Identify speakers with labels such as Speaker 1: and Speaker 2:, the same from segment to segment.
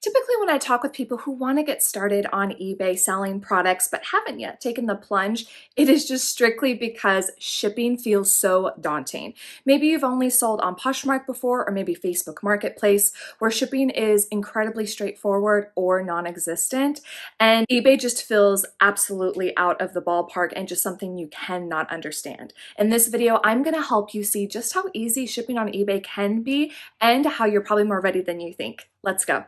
Speaker 1: Typically, when I talk with people who want to get started on eBay selling products but haven't yet taken the plunge, it is just strictly because shipping feels so daunting. Maybe you've only sold on POSHMARK before, or maybe Facebook Marketplace, where shipping is incredibly straightforward or non-existent, and eBay just feels absolutely out of the ballpark and just something you cannot understand. In this video, I'm going to help you see just how easy shipping on eBay can be and how you're probably more ready than you think. Let's go.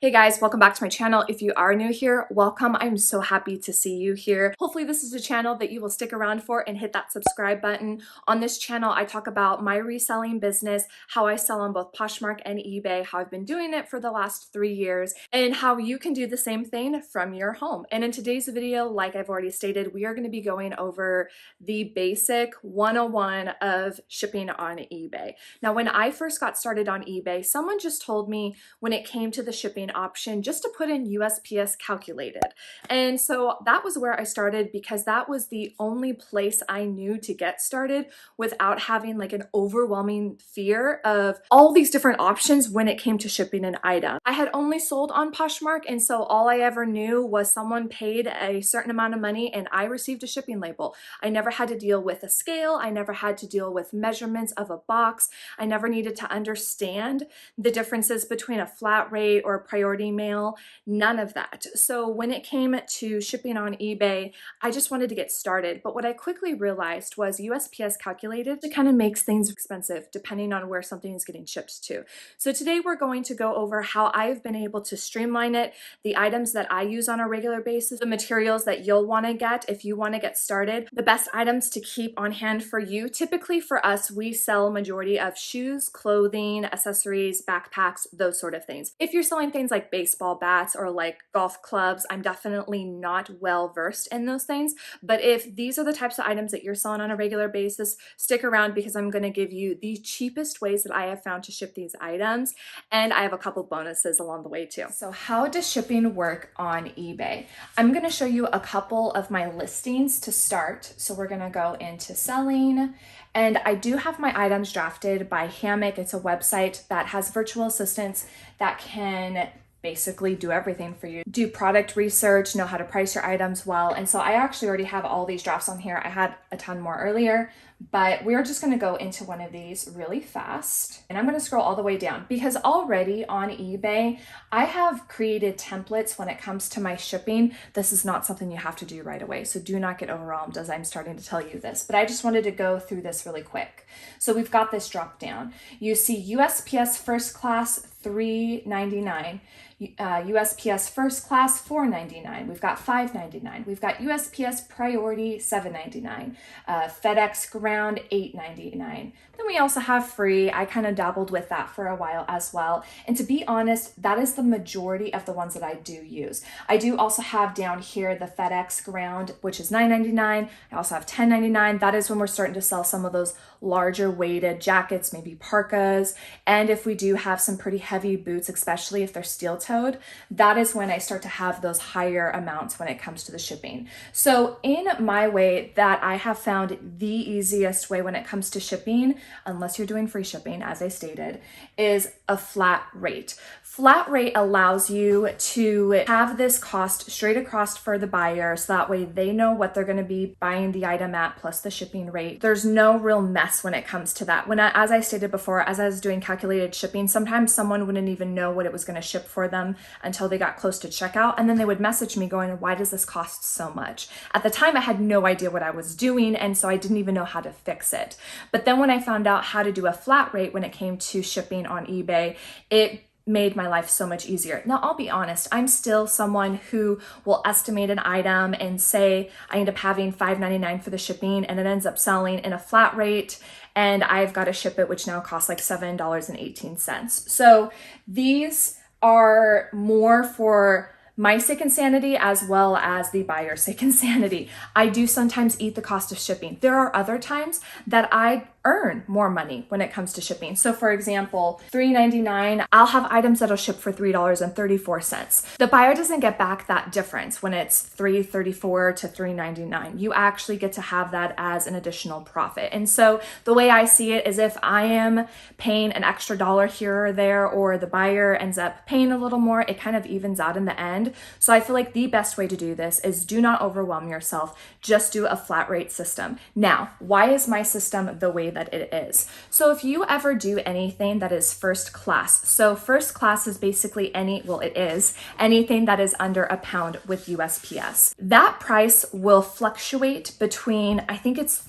Speaker 1: Hey guys, welcome back to my channel. If you are new here, welcome. I'm so happy to see you here. Hopefully this is a channel that you will stick around for and hit that subscribe button. On this channel, I talk about my reselling business, how I sell on both POSHMARK and eBay, how I've been doing it for the last 3 years, and how you can do the same thing from your home. And in today's video, like I've already stated, we are going to be going over the basic 101 of shipping on eBay. Now, when I first got started on eBay, someone just told me when it came to the shipping option just to put in USPS calculated. And so that was where I started because that was the only place I knew to get started without having like an overwhelming fear of all these different options when it came to shipping an item. I had only sold on POSHMARK, and so all I ever knew was someone paid a certain amount of money and I received a shipping label. I never had to deal with a scale. I never had to deal with measurements of a box. I never needed to understand the differences between a flat rate or a priority mail, none of that. So when it came to shipping on eBay, I just wanted to get started. But what I quickly realized was USPS calculated, it kind of makes things expensive depending on where something is getting shipped to. So today we're going to go over how I've been able to streamline it, the items that I use on a regular basis, the materials that you'll want to get if you want to get started, the best items to keep on hand for you. Typically for us, we sell majority of shoes, clothing, accessories, backpacks, those sort of things. If you're selling things like baseball bats or like golf clubs, I'm definitely not well versed in those things. But if these are the types of items that you're selling on a regular basis, stick around because I'm going to give you the cheapest ways that I have found to ship these items. And I have a couple bonuses along the way too. So how does shipping work on eBay? I'm going to show you a couple of my listings to start. So we're going to go into selling. And I do have my items drafted by Hammock. It's a website that has virtual assistants that can basically do everything for you. Do product research, know how to price your items well. And so I actually already have all these drafts on here. I had a ton more earlier, but we're just gonna go into one of these really fast. And I'm gonna scroll all the way down because already on eBay, I have created templates when it comes to my shipping. This is not something you have to do right away. So do not get overwhelmed as I'm starting to tell you this, but I just wanted to go through this really quick. So we've got this drop down. You see USPS first class, $3.99. USPS first class, $4.99. We've got $5.99. We've got USPS priority, $7.99. FedEx ground, $8.99. Then we also have free. I kind of dabbled with that for a while as well. And to be honest, that is the majority of the ones that I do use. I do also have down here the FedEx ground, which is $9.99. I also have $10.99. That is when we're starting to sell some of those larger weighted jackets, maybe parkas. And if we do have some pretty heavy boots, especially if they're steel toed, that is when I start to have those higher amounts when it comes to the shipping. So in my way that I have found the easiest way when it comes to shipping, unless you're doing free shipping, as I stated, is a flat rate. Flat rate allows you to have this cost straight across for the buyer, so that way they know what they're going to be buying the item at plus the shipping rate. There's no real mess when it comes to that. As I stated before, as I was doing calculated shipping, sometimes someone wouldn't even know what it was going to ship for them until they got close to checkout, and then they would message me going, why does this cost so much? At the time, I had no idea what I was doing, and so I didn't even know how to fix it. But then when I found out how to do a flat rate when it came to shipping on eBay, it made my life so much easier. Now, I'll be honest, I'm still someone who will estimate an item and say I end up having $5.99 for the shipping and it ends up selling in a flat rate and I've got to ship it, which now costs like $7.18. So these are more for my sake and sanity as well as the buyer's sake and sanity. I do sometimes eat the cost of shipping. There are other times that I earn more money when it comes to shipping. So for example, $3.99, I'll have items that'll ship for $3.34. The buyer doesn't get back that difference when it's $3.34 to $3.99. You actually get to have that as an additional profit. And so the way I see it is if I am paying an extra dollar here or there, or the buyer ends up paying a little more, it kind of evens out in the end. So I feel like the best way to do this is do not overwhelm yourself. Just do a flat rate system. Now, why is my system the way that it is? So if you ever do anything that is first class, so first class is basically anything that is under a pound with USPS. That price will fluctuate between, I think it's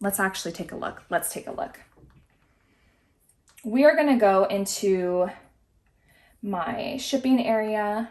Speaker 1: let's actually take a look. Let's take a look. We are gonna go into my shipping area.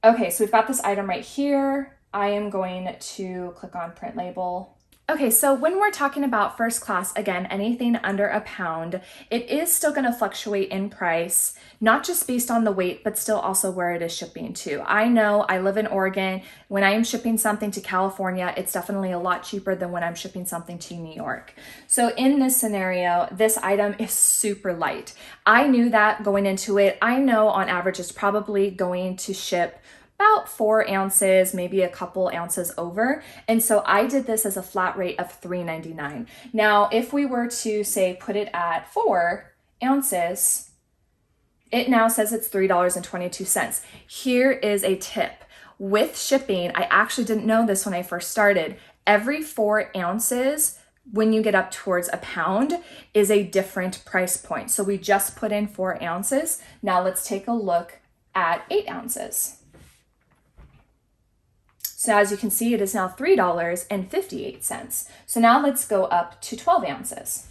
Speaker 1: Okay, so we've got this item right here. I am going to click on print label. Okay, so when we're talking about first class, again, anything under a pound, it is still going to fluctuate in price, not just based on the weight, but still also where it is shipping to. I know I live in Oregon. When I am shipping something to California, it's definitely a lot cheaper than when I'm shipping something to New York. So in this scenario, this item is super light. I knew that going into it. I know on average it's probably going to ship about 4 ounces, maybe a couple ounces over. And so I did this as a flat rate of $3.99. Now, if we were to say put it at 4 ounces, it now says it's $3.22. Here is a tip. With shipping, I actually didn't know this when I first started. Every 4 ounces, when you get up towards a pound, is a different price point. So we just put in 4 ounces. Now let's take a look at 8 ounces. So as you can see, it is now $3.58. So now let's go up to 12 ounces.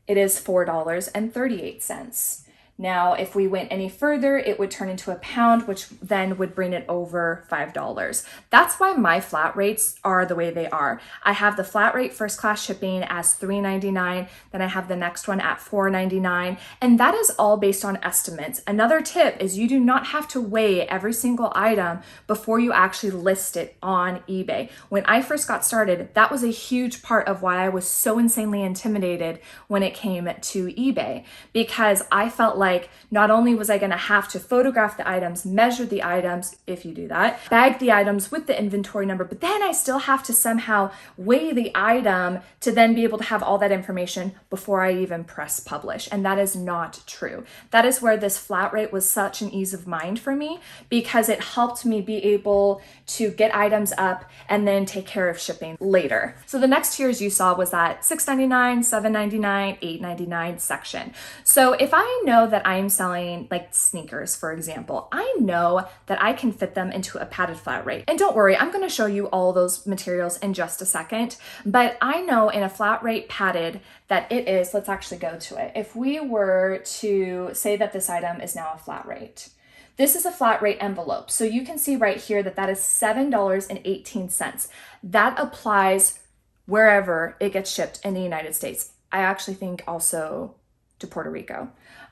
Speaker 1: It is $4.38. Now, if we went any further, it would turn into a pound, which then would bring it over $5. That's why my flat rates are the way they are. I have the flat rate first class shipping as $3.99. Then I have the next one at $4.99. And that is all based on estimates. Another tip is you do not have to weigh every single item before you actually list it on eBay. When I first got started, that was a huge part of why I was so insanely intimidated when it came to eBay, because I felt like not only was I going to have to photograph the items, measure the items, if you do that, bag the items with the inventory number, but then I still have to somehow weigh the item to then be able to have all that information before I even press publish. And that is not true. That is where this flat rate was such an ease of mind for me, because it helped me be able to get items up and then take care of shipping later. So the next tiers you saw was that $6.99, $7.99, $8.99 section. So if I know that I'm selling like sneakers, for example, I know that I can fit them into a padded flat rate. And don't worry, I'm going to show you all those materials in just a second, but I know in a flat rate padded that it is, let's actually go to it. If we were to say that this item is now a flat rate, this is a flat rate envelope. So you can see right here that that is $7.18. That applies wherever it gets shipped in the United States. I actually think also to Puerto Rico.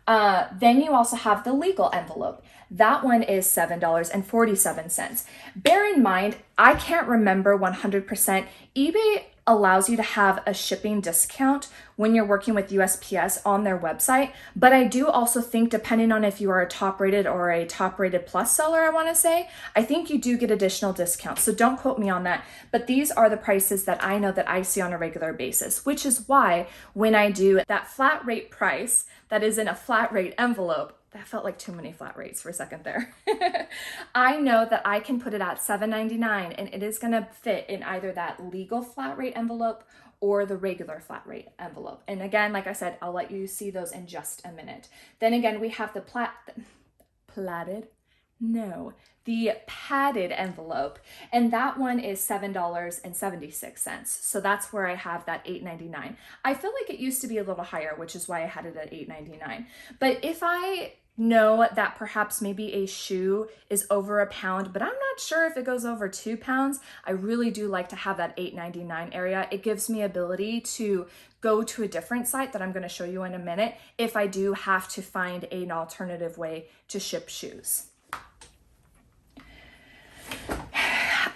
Speaker 1: Then you also have the legal envelope. That one is $7.47. Bear in mind, I can't remember 100%. eBay allows you to have a shipping discount when you're working with USPS on their website. But I do also think, depending on if you are a top rated or a top rated plus seller, I want to say, I think you do get additional discounts. So don't quote me on that. But these are the prices that I know that I see on a regular basis, which is why when I do that flat rate price that is in a flat rate envelope, that felt like too many flat rates for a second there. I know that I can put it at $7.99 and it is going to fit in either that legal flat rate envelope or the regular flat rate envelope. And again, like I said, I'll let you see those in just a minute. Then again, we have the the padded envelope, and that one is $7.76. So that's where I have that $8.99. I feel like it used to be a little higher, which is why I had it at $8.99. But if I know that perhaps maybe a shoe is over a pound, but I'm not sure if it goes over 2 pounds, I really do like to have that $8.99 area. It gives me ability to go to a different site that I'm going to show you in a minute if I do have to find an alternative way to ship shoes.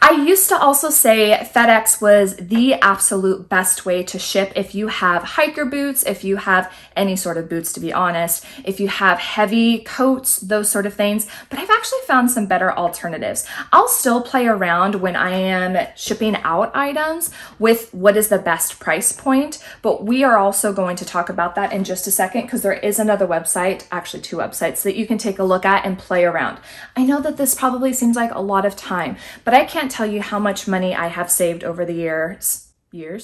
Speaker 1: I used to also say FedEx was the absolute best way to ship if you have hiker boots, if you have any sort of boots, to be honest, if you have heavy coats, those sort of things. But I've actually found some better alternatives. I'll still play around when I am shipping out items with what is the best price point, but we are also going to talk about that in just a second because there is another website, actually 2 websites, that you can take a look at and play around. I know that this probably seems like a lot of time, but I can't tell you how much money I have saved over the years. When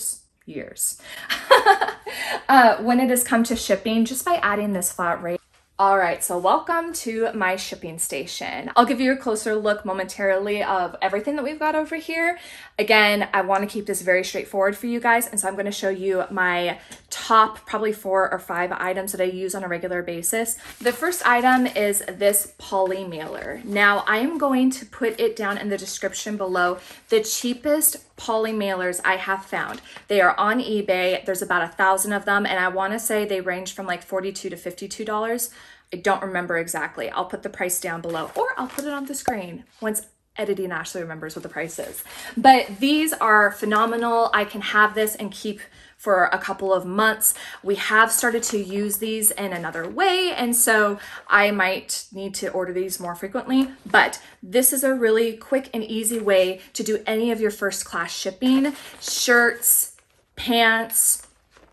Speaker 1: it has come to shipping, just by adding this flat rate. All right, so welcome to my shipping station. I'll give you a closer look momentarily of everything that we've got over here. Again, I want to keep this very straightforward for you guys, and so I'm going to show you my top probably 4 or 5 items that I use on a regular basis. The first item is this poly mailer. Now, I am going to put it down in the description below, the cheapest poly mailers I have found. They are on eBay. There's about 1,000 of them, and I want to say they range from like $42 to $52. I don't remember exactly. I'll put the price down below, or I'll put it on the screen once editing actually remembers what the price is. But these are phenomenal. I can have this and keep for a couple of months. We have started to use these in another way, and so I might need to order these more frequently, but this is a really quick and easy way to do any of your first class shipping. Shirts, pants,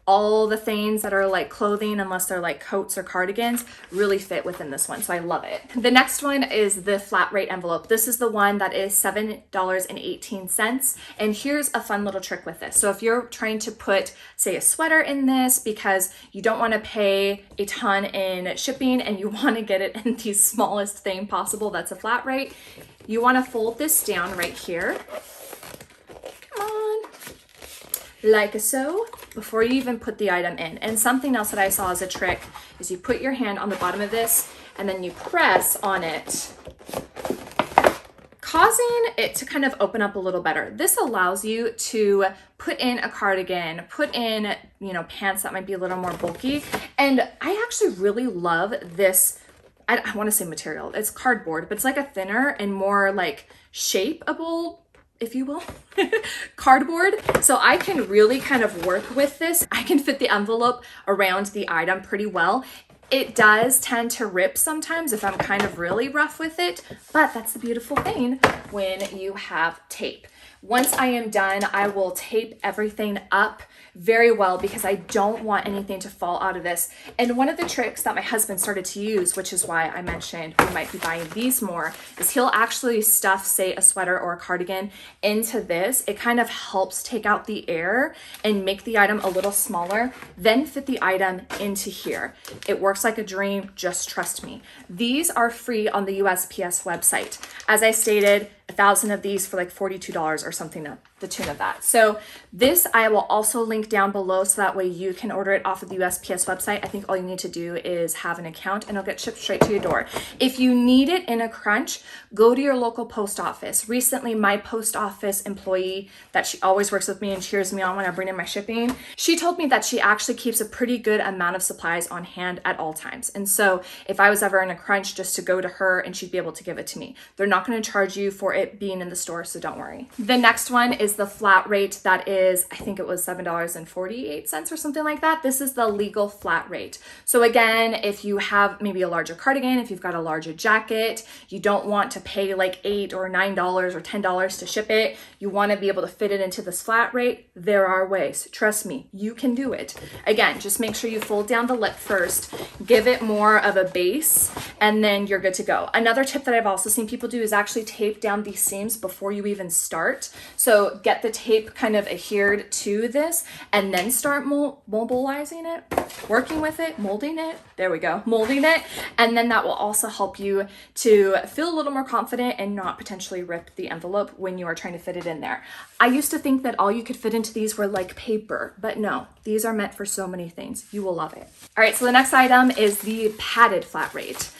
Speaker 1: all the things that are like clothing, unless they're like coats or cardigans, really fit within this one. So I love it. The next one is the flat rate envelope. This is the one that is $7.18. And here's a fun little trick with this. So if you're trying to put, say, a sweater in this because you don't want to pay a ton in shipping and you want to get it in the smallest thing possible, that's a flat rate, you want to fold this down right here. Come on. Like so, before you even put the item in. And something else that I saw as a trick is you put your hand on the bottom of this and then you press on it, causing it to kind of open up a little better. This allows you to put in a cardigan, put in, pants that might be a little more bulky. And I actually really love this, I want to say material. It's cardboard, but it's like a thinner and more like shapeable, if you will, cardboard. So I can really kind of work with this. I can fit the envelope around the item pretty well. It does tend to rip sometimes if I'm kind of really rough with it, but that's the beautiful thing when you have tape. Once I am done, I will tape everything up very well because I don't want anything to fall out of this. And one of the tricks that my husband started to use, which is why I mentioned we might be buying these more, is he'll actually stuff, say, a sweater or a cardigan into this. It kind of helps take out the air and make the item a little smaller, then fit the item into here. It works like a dream, just trust me. These are free on the USPS website. As I stated, 1,000 of these for like $42 or something to the tune of that. So this I will also link down below so that way you can order it off of the USPS website. I think all you need to do is have an account and it'll get shipped straight to your door. If you need it in a crunch, go to your local post office. Recently, my post office employee that she always works with me and cheers me on when I bring in my shipping, she told me that she actually keeps a pretty good amount of supplies on hand at all times. And so if I was ever in a crunch, just to go to her and she'd be able to give it to me. They're not going to charge you for it being in the store, so don't worry. The next one is the flat rate that is, I think it was $7.48 or something like that. This is the legal flat rate. So again, if you have maybe a larger cardigan, if you've got a larger jacket, you don't want to pay like $8 or $9 or $10 to ship it. You want to be able to fit it into this flat rate. There are ways. Trust me, you can do it. Again, just make sure you fold down the lip first, give it more of a base, and then you're good to go. Another tip that I've also seen people do is actually tape down these seams before you even start. So get the tape kind of adhered to this and then start mobilizing it, working with it, molding it. There we go, molding it. And then that will also help you to feel a little more confident and not potentially rip the envelope when you are trying to fit it in there. I used to think that all you could fit into these were like paper, but no, these are meant for so many things. You will love it. All right, so the next item is the padded flat rate.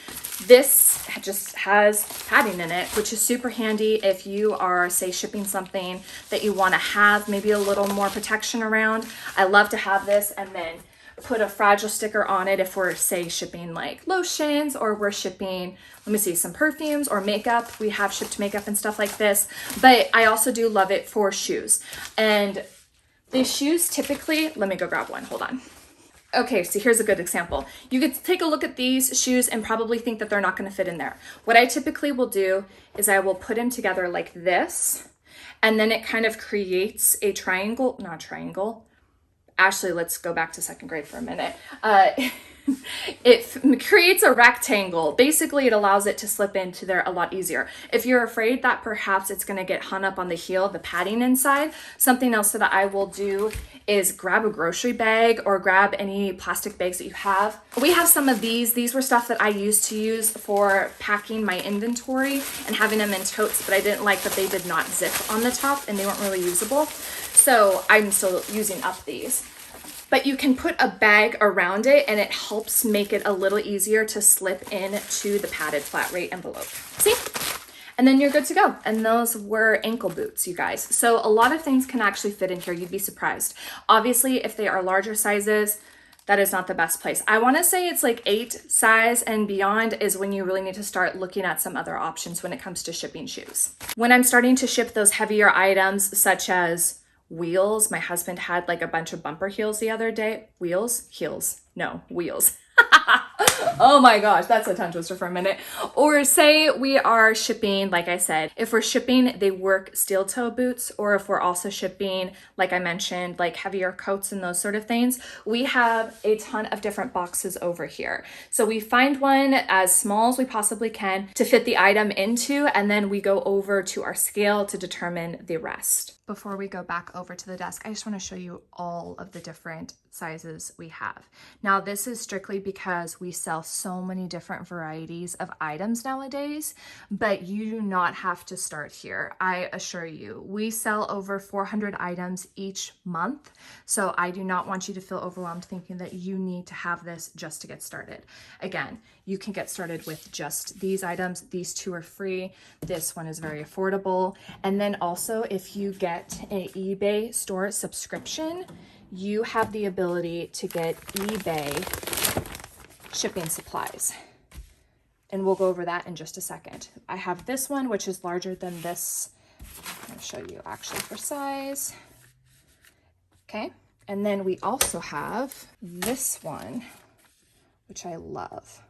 Speaker 1: This just has padding in it, which is super handy if you are, say, shipping something that you want to have maybe a little more protection around. I love to have this and then put a fragile sticker on it if we're, say, shipping like lotions, or we're shipping, let me see, some perfumes or makeup. We have shipped makeup and stuff like this, but I also do love it for shoes. And these shoes typically, let me go grab one, hold on. Okay, so here's a good example. You could take a look at these shoes and probably think that they're not going to fit in there. What I typically will do is I will put them together like this, and then it kind of creates a triangle, not triangle. Actually, let's go back to second grade for a minute. It creates a rectangle. Basically, it allows it to slip into there a lot easier. If you're afraid that perhaps it's going to get hung up on the heel, the padding inside, something else that I will do is grab a grocery bag or grab any plastic bags that you have. We have some of these. These were stuff that I used to use for packing my inventory and having them in totes, but I didn't like that they did not zip on the top and they weren't really usable. So I'm still using up these. But you can put a bag around it and it helps make it a little easier to slip into the padded flat rate envelope. See? And then you're good to go. And those were ankle boots, you guys. So a lot of things can actually fit in here. You'd be surprised. Obviously, if they are larger sizes, that is not the best place. I want to say it's like 8 size and beyond is when you really need to start looking at some other options when it comes to shipping shoes. When I'm starting to ship those heavier items, such as wheels. My husband had like a bunch of bumper heels the other day. Wheels? Heels. No, wheels. Oh my gosh, that's a tongue twister for a minute. Or say we are shipping, like I said, if we're shipping the work steel toe boots, or if we're also shipping, like I mentioned, like heavier coats and those sort of things, we have a ton of different boxes over here. So we find one as small as we possibly can to fit the item into, and then we go over to our scale to determine the rest. Before we go back over to the desk, I just want to show you all of the different sizes we have. Now, this is strictly because we sell so many different varieties of items nowadays, but you do not have to start here. I assure you, we sell over 400 items each month. So I do not want you to feel overwhelmed thinking that you need to have this just to get started. Again, you can get started with just these items. These 2 are free. This one is very affordable. And then also, if you get an eBay store subscription, you have the ability to get eBay shipping supplies. And we'll go over that in just a second. I have this one, which is larger than this. I'm going to show you actually for size. Okay. And then we also have this one, which I love.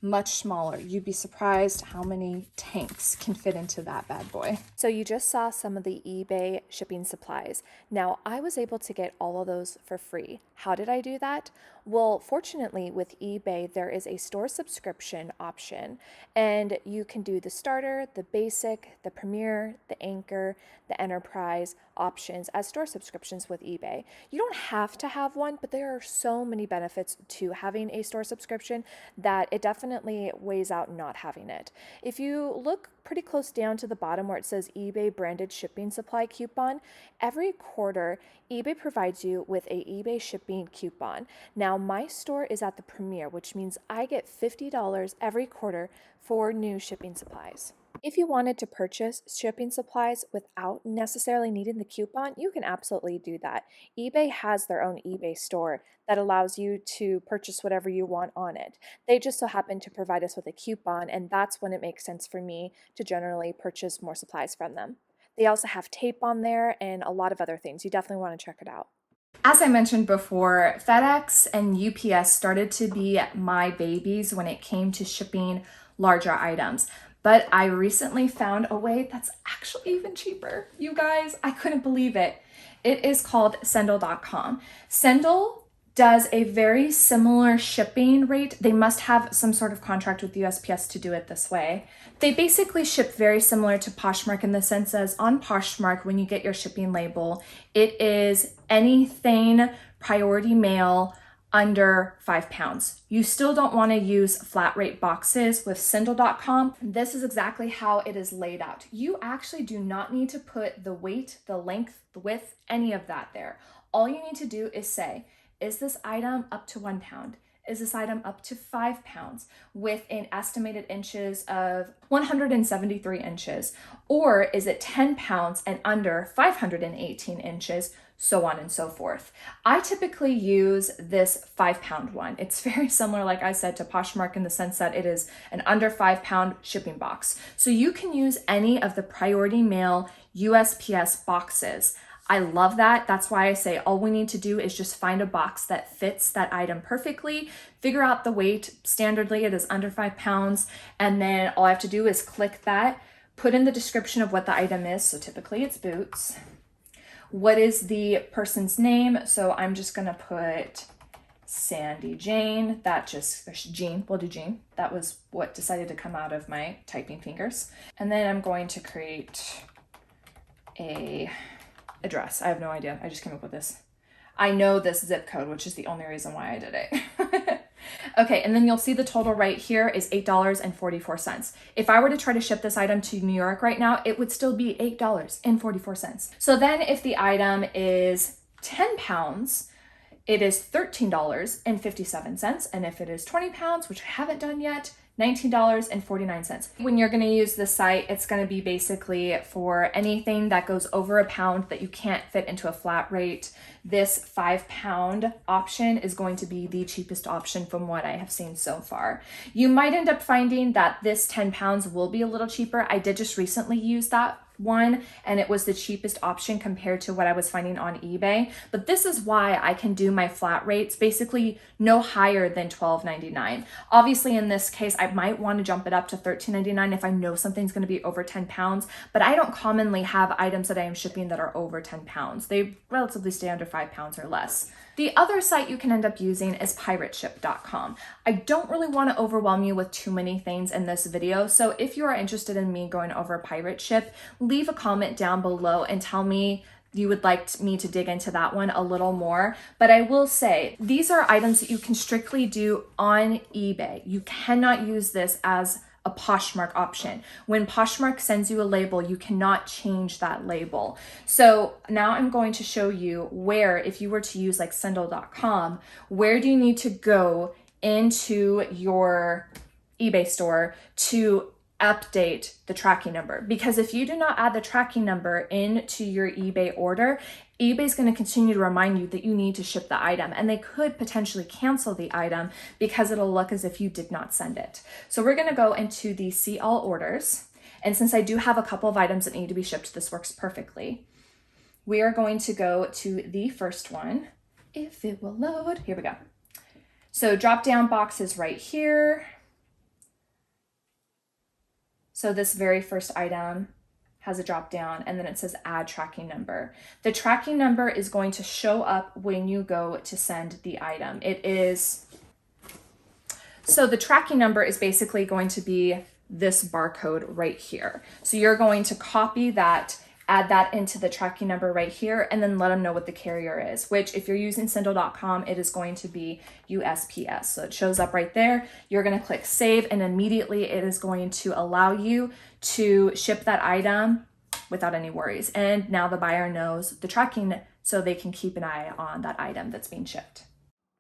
Speaker 1: Much smaller. You'd be surprised how many tanks can fit into that bad boy. So you just saw some of the eBay shipping supplies. Now, I was able to get all of those for free. How did I do that? Well, fortunately with eBay, there is a store subscription option, and you can do the starter, the basic, the premier, the anchor, the enterprise options as store subscriptions with eBay. You don't have to have one, but there are so many benefits to having a store subscription that it definitely weighs out not having it. If you look pretty close down to the bottom where it says eBay branded shipping supply coupon, every quarter eBay provides you with a eBay shipping coupon. Now my store is at the premier, which means I get $50 every quarter for new shipping supplies. If you wanted to purchase shipping supplies without necessarily needing the coupon, you can absolutely do that. eBay has their own eBay store that allows you to purchase whatever you want on it. They just so happen to provide us with a coupon, and that's when it makes sense for me to generally purchase more supplies from them. They also have tape on there and a lot of other things. You definitely want to check it out. As I mentioned before, FedEx and UPS started to be my babies when it came to shipping larger items. But I recently found a way that's actually even cheaper. You guys, I couldn't believe it. It is called Sendle.com. Sendle does a very similar shipping rate. They must have some sort of contract with USPS to do it this way. They basically ship very similar to POSHMARK in the sense as on POSHMARK, when you get your shipping label, it is anything priority mail under 5 pounds. You still don't want to use flat rate boxes with Sendle.com. This is exactly how it is laid out. You actually do not need to put the weight, the length, the width, any of that there. All you need to do is say, is this item up to 1 pound? Is this item up to 5 pounds with an estimated inches of 173 inches? Or is it 10 pounds and under 518 inches? so on and so forth. I typically use this 5-pound one. It's very similar, like I said, to Poshmark in the sense that it is an under 5-pound shipping box. So you can use any of the priority mail USPS boxes. I love that. That's why I say all we need to do is just find a box that fits that item perfectly, figure out the weight. Standardly, it is under 5 pounds. And then all I have to do is click that, put in the description of what the item is. So typically it's boots. What is the person's name? So I'm just gonna put Sandy Jane. Jean, we'll do Jean. That was what decided to come out of my typing fingers. And then I'm going to create a address. I have no idea. I just came up with this. I know this zip code, which is the only reason why I did it. Okay, and then you'll see the total right here is $8.44. If I were to try to ship this item to New York right now, it would still be $8.44. So then if the item is 10 pounds, it is $13.57. And if it is 20 pounds, which I haven't done yet, $19.49. When you're going to use the site, it's going to be basically for anything that goes over a pound that you can't fit into a flat rate. This 5-pound option is going to be the cheapest option from what I have seen so far. You might end up finding that this 10 pounds will be a little cheaper. I did just recently use that one and it was the cheapest option compared to what I was finding on eBay. But this is why I can do my flat rates basically no higher than $12.99. Obviously in this case, I might want to jump it up to $13.99 if I know something's going to be over 10 pounds, but I don't commonly have items that I am shipping that are over 10 pounds. They relatively stay under 5 pounds or less. The other site you can end up using is pirateship.com. I don't really want to overwhelm you with too many things in this video, so if you are interested in me going over Pirate Ship, leave a comment down below and tell me you would like me to dig into that one a little more. But I will say, these are items that you can strictly do on eBay. You cannot use this as a Poshmark option. When Poshmark sends you a label, you cannot change that label. So now I'm going to show you where, if you were to use like sendle.com, where do you need to go into your eBay store to update the tracking number? Because if you do not add the tracking number into your eBay order, eBay is going to continue to remind you that you need to ship the item, and they could potentially cancel the item because it'll look as if you did not send it. So we're going to go into the see all orders. And since I do have a couple of items that need to be shipped, this works perfectly. We are going to go to the first one. If it will load, here we go. So drop down box is right here. So this very first item has a drop down and then it says add tracking number. The tracking number is going to show up when you go to send the item. So the tracking number is basically going to be this barcode right here. So you're going to copy that, add that into the tracking number right here, and then let them know what the carrier is, which if you're using sendle.com, it is going to be USPS. So it shows up right there. You're going to click save, and immediately it is going to allow you to ship that item without any worries. And now the buyer knows the tracking so they can keep an eye on that item that's being shipped.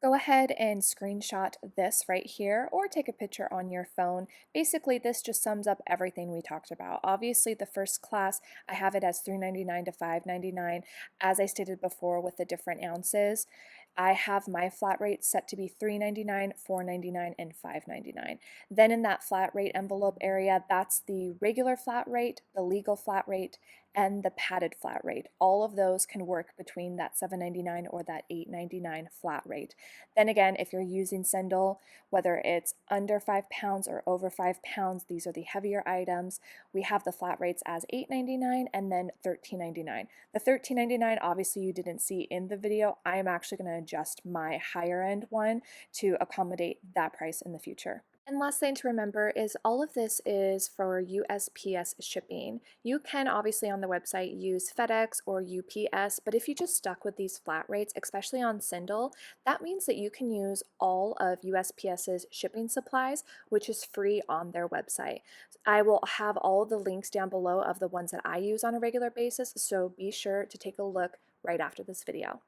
Speaker 1: Go ahead and screenshot this right here or take a picture on your phone. Basically, this just sums up everything we talked about. Obviously, the first class, I have it as $3.99 to $5.99. As I stated before with the different ounces, I have my flat rate set to be $3.99, $4.99, and $5.99. Then in that flat rate envelope area, that's the regular flat rate, the legal flat rate, and the padded flat rate. All of those can work between that $7.99 or that $8.99 flat rate. Then again, if you're using Sendle, whether it's under 5 pounds or over 5 pounds, these are the heavier items. We have the flat rates as $8.99 and then $13.99. The $13.99, obviously you didn't see in the video. I am actually going to adjust my higher end one to accommodate that price in the future. And last thing to remember is all of this is for USPS shipping. You can obviously on the website use FedEx or UPS, but if you just stuck with these flat rates, especially on Sendle, that means that you can use all of USPS's shipping supplies, which is free on their website. I will have all of the links down below of the ones that I use on a regular basis, so be sure to take a look right after this video.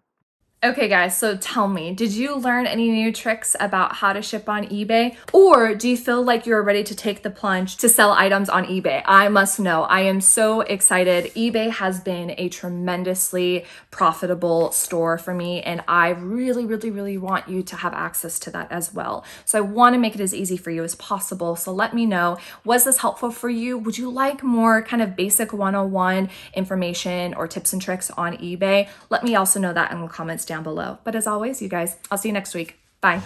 Speaker 1: Okay guys, so tell me, did you learn any new tricks about how to ship on eBay? Or do you feel like you're ready to take the plunge to sell items on eBay? I must know, I am so excited. eBay has been a tremendously profitable store for me, and I really want you to have access to that as well. So I want to make it as easy for you as possible. So let me know, was this helpful for you? Would you like more kind of basic 101 information or tips and tricks on eBay? Let me also know that in the comments down below. But as always, you guys, I'll see you next week. Bye.